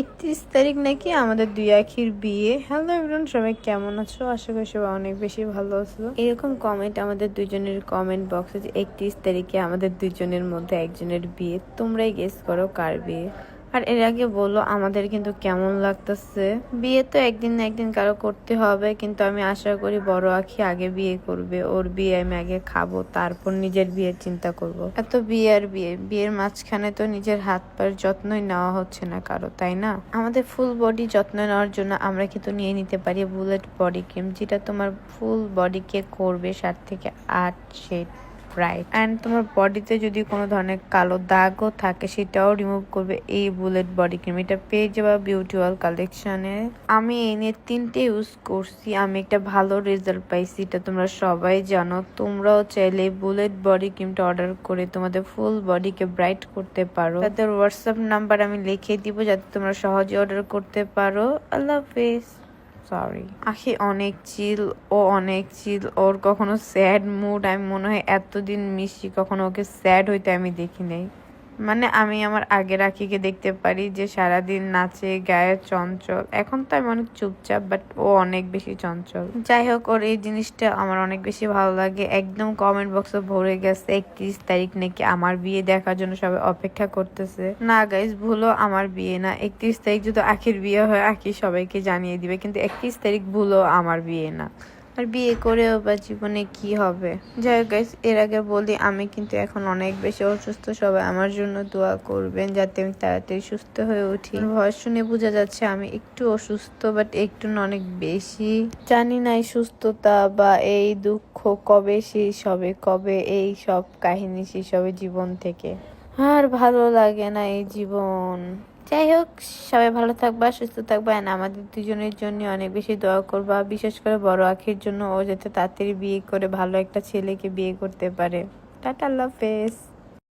31 তারিখ নাকি আমাদের দুই আখির বিয়ে। হ্যালো এভরিওয়ান, সবাই কেমন আছো? আশা করি সবাই অনেক বেশি ভালো আছো। এরকম কমেন্ট আমাদের দুজনের কমেন্ট বক্সে যে 31 তারিখে আমাদের দুজনের মধ্যে একজনের বিয়ে, তোমরাই গেস করো কার বিয়ে। আর এর আগে বলো আমাদের কিন্তু কেমন লাগতেছে। বিয়ে তো একদিন না একদিন কারো করতে হবে, কিন্তু আমি আশা করি বড় আখি আগে বিয়ে করবে। ওর বিয়ে আমি আগে খাবো, তারপর নিজের বিয়ের চিন্তা করব। এত বিয়ে আর বিয়ে, বিয়ের মাঝখানে তো নিজের হাত পায়ের যত্নই নেওয়া হচ্ছে না কারো, তাই না? আমাদের ফুল বডি যত্ন নেওয়ার জন্য আমরা কিন্তু নিয়ে নিতে পারি বুলেট বডি ক্রিম, যেটা তোমার ফুল বডিকে করবে 7 থেকে 8 শেড ব্রাইট। অ্যান্ড তোমার বডিতে যদি কোনো ধরনের কালো দাগও থাকে সেটাও রিমুভ করবে এই বুলেট বডি ক্রিম। এটা পেয়ে যাওয়া বিউটি ওয়াল কালেকশনে। আমি এই নিয়ে 3টে ইউজ করছি, আমি একটা ভালো রেজাল্ট পাইছি, এটা তোমরা সবাই জানো। তোমরাও চাইলে বুলেট বডি ক্রিমটা অর্ডার করে তোমাদের ফুল বডিকে ব্রাইট করতে পারো। তাদের হোয়াটসঅ্যাপ নাম্বার আমি লিখে দিব যাতে তোমরা সহজে অর্ডার করতে পারো। আল্লাহ হাফেজ। সরি, আখি অনেক চিল, ও অনেক চিল। ওর কখনো স্যাড মুড আমি মনে হয় এতদিন মিশি, কখনো ওকে স্যাড হইতে আমি দেখি নাই। মানে আমি আমার আগের আখিকে দেখতে পারি যে সারাদিন নাচে গায়ে চঞ্চল। এখন তো আমি অনেক চুপচাপ, বাট ও অনেক বেশি চঞ্চল। যাই হোক, ওর এই জিনিসটা আমার অনেক বেশি ভালো লাগে। একদম কমেন্ট বক্সে ভরে গেছে 31 তারিখ নাকি আমার বিয়ে দেখার জন্য সবাই অপেক্ষা করতেছে। না গাইজ, ভুলো, আমার বিয়ে না। 31 তারিখ যদি আখির বিয়ে হয় আখি সবাইকে জানিয়ে দিবে, কিন্তু 31 তারিখ ভুলো আমার বিয়ে না। আর বিয়ে করেও বা জীবনে কি হবে। যাই হোক গাইস, এর আগে বলি আমি কিন্তু এখন অনেক বেশি অসুস্থ। সবাই আমার জন্য দোয়া করবেন যাতে আমি তাড়াতাড়ি সুস্থ হয়ে উঠি। ভয়েস শুনে বোঝা যাচ্ছে আমি একটু অসুস্থ, বাট একটু না অনেক বেশি। জানি না এই সুস্থতা বা এই দুঃখ কবে শেষ হবে, কবে এই সব কাহিনী শেষ হবে জীবন থেকে। আর ভালো লাগে না এই জীবন। যাই হোক, সবাই ভালো থাকবা, সুস্থ থাকবা, আর আমাদের দুজনের জন্য অনেক বেশি দোয়া করবা। বিশেষ করে বড় আখির জন্য, ও যাতে তাড়াতাড়ি বিয়ে করে ভালো একটা ছেলেকে বিয়ে করতে পারে। টাটা, আল্লাহ হাফেজ।